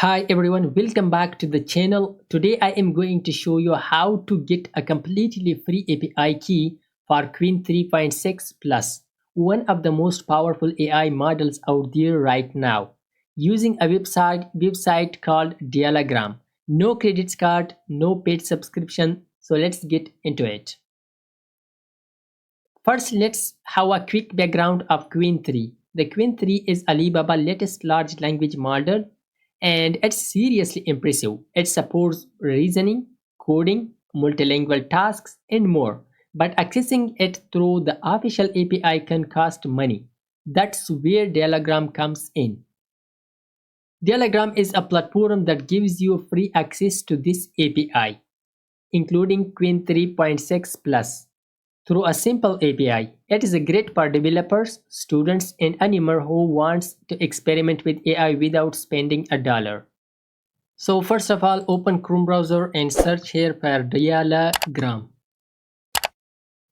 Hi everyone, welcome back to the channel. Today I am going to show you how to get a completely free API key for Qwen 3.6 Plus, one of the most powerful AI models out there right now, using a website called Dialagram. No credit card, no paid subscription, so let's get into it. First, let's have a quick background of Qwen 3. The Qwen 3 is Alibaba's latest large language model and it's seriously impressive. It supports reasoning, coding, multilingual tasks, and more. But accessing it through the official API can cost money. That's where Dialagram comes in. Dialagram is a platform that gives you free access to this API, including Qwen 3.6 Plus, through a simple API. It is great for developers, students, and anyone who wants to experiment with AI without spending a dollar. So first of all, open Chrome browser and search here for Dialagram.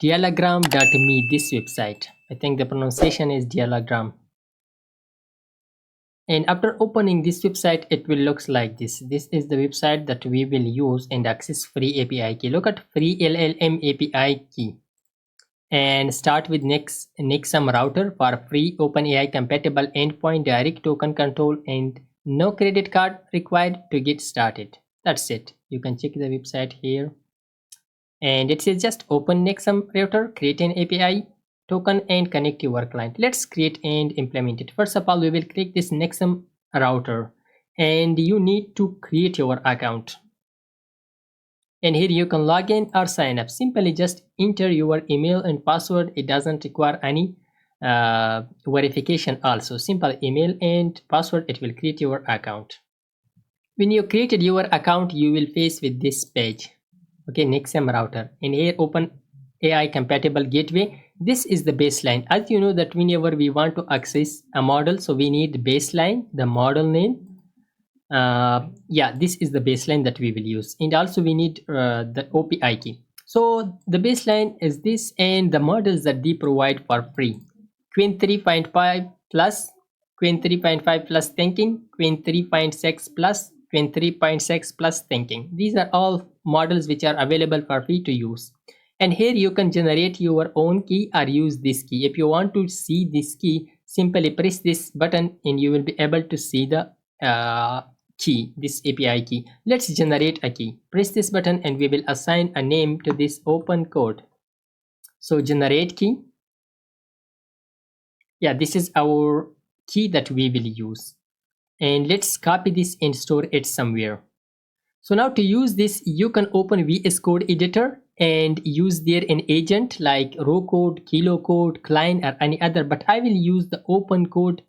Dialagram.me, this website. I think the pronunciation is Dialagram. And after opening this website, it will look like this. This is the website that we will use and access free API key. Look at free LLM API key. And start with Nexum router for free OpenAI compatible endpoint direct token control and no credit card required to get started. That's it. You can check the website here. And it says just open Nexum router, create an API token and connect your client. Let's create and implement it. First of all, we will click this Nexum router and you need to create your account. And here you can log in or sign up. Simply just enter your email and password. It doesn't require any verification also. Simple email and password, it will create your account. When you created your account, you will face with this page. Okay, Nexum router. And here open AI compatible gateway. This is the baseline. As you know that whenever we want to access a model, so we need baseline, the model name. This is the baseline that we will use, and also we need the API key. So the baseline is this, and the models that they provide for free: Qwen 3.5 plus, Qwen 3.5 plus thinking, Qwen 3.6 plus, Qwen 3.6 plus thinking. These are all models which are available for free to use. And here you can generate your own key or use this key. If you want to see this key, simply press this button and you will be able to see the key, this API key. Let's generate a key. Press this button and we will assign a name to this open code. So generate key. Yeah, this is our key that we will use. And let's copy this and store it somewhere. So now to use this, you can open VS Code editor and use there an agent like raw code, kilo code, Klein or any other, but I will use the open code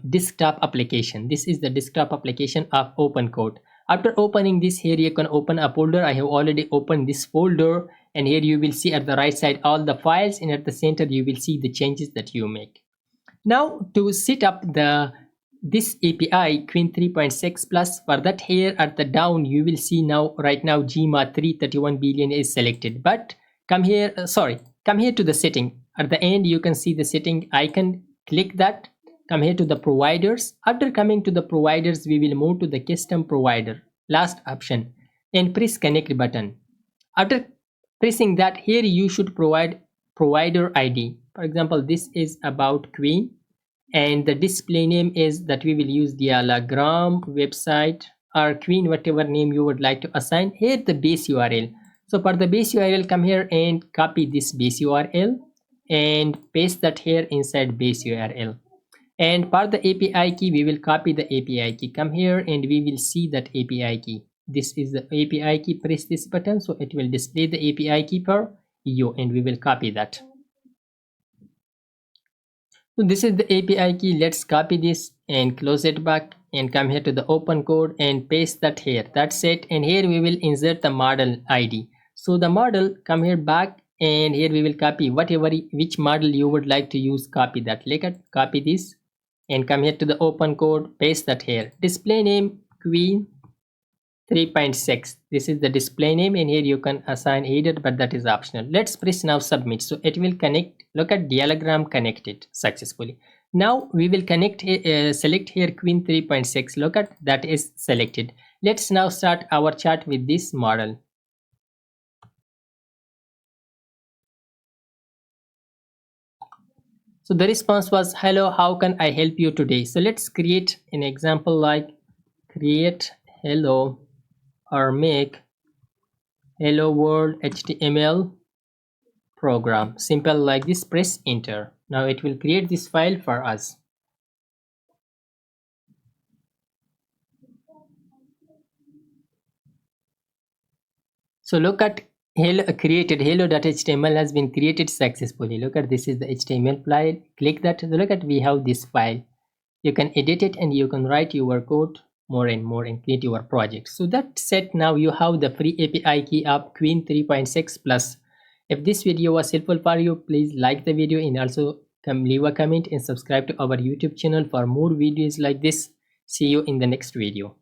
desktop application. This is the desktop application of OpenCode. After opening this, here you can open a folder. I have already opened this folder, and here you will see at the right side all the files, and at the center you will see the changes that you make. Now to set up this API Qwen 3.6 plus, for that here at the down you will see now right now GMA 331 billion is selected, but come here to the setting. At the end you can see the setting icon. Click that. Come here to the providers. After coming to the providers, we will move to the custom provider, last option, and press connect button. After pressing that, here you should provide provider ID. For example, this is about Qwen, and the display name is that we will use Dialagram website or Qwen, whatever name you would like to assign. Here the base URL. So for the base URL, come here and copy this base URL and paste that here inside base URL. And for the API key, we will copy the API key. Come here and we will see that API key. This is the API key. Press this button so it will display the API key for you, and we will copy that. So this is the API key. Let's copy this and close it back and come here to the open code and paste that here. That's it. And here we will insert the model ID. So the model, come here back, and here we will copy which model you would like to use. Copy that. Copy this and come here to the open code, paste that here. Display name Qwen 3.6. This is the display name, and here you can assign either, but that is optional. Let's press now submit. So it will connect. Look at Dialagram connected successfully. Now we will select here Qwen 3.6. Look at that is selected. Let's now start our chat with this model. So the response was, hello, how can I help you today? So let's create an example like create hello or make hello world HTML program. Simple like this, press enter. Now it will create this file for us. So look at hello.html has been created successfully. Look at this is the HTML file. Click that. Look at we have this file. You can edit it and you can write your code more and more and create your project. So that's it. Now you have the free API key of Qwen 3.6 plus. If this video was helpful for you, please like the video and also leave a comment and subscribe to our YouTube channel for more videos like this. See you in the next video.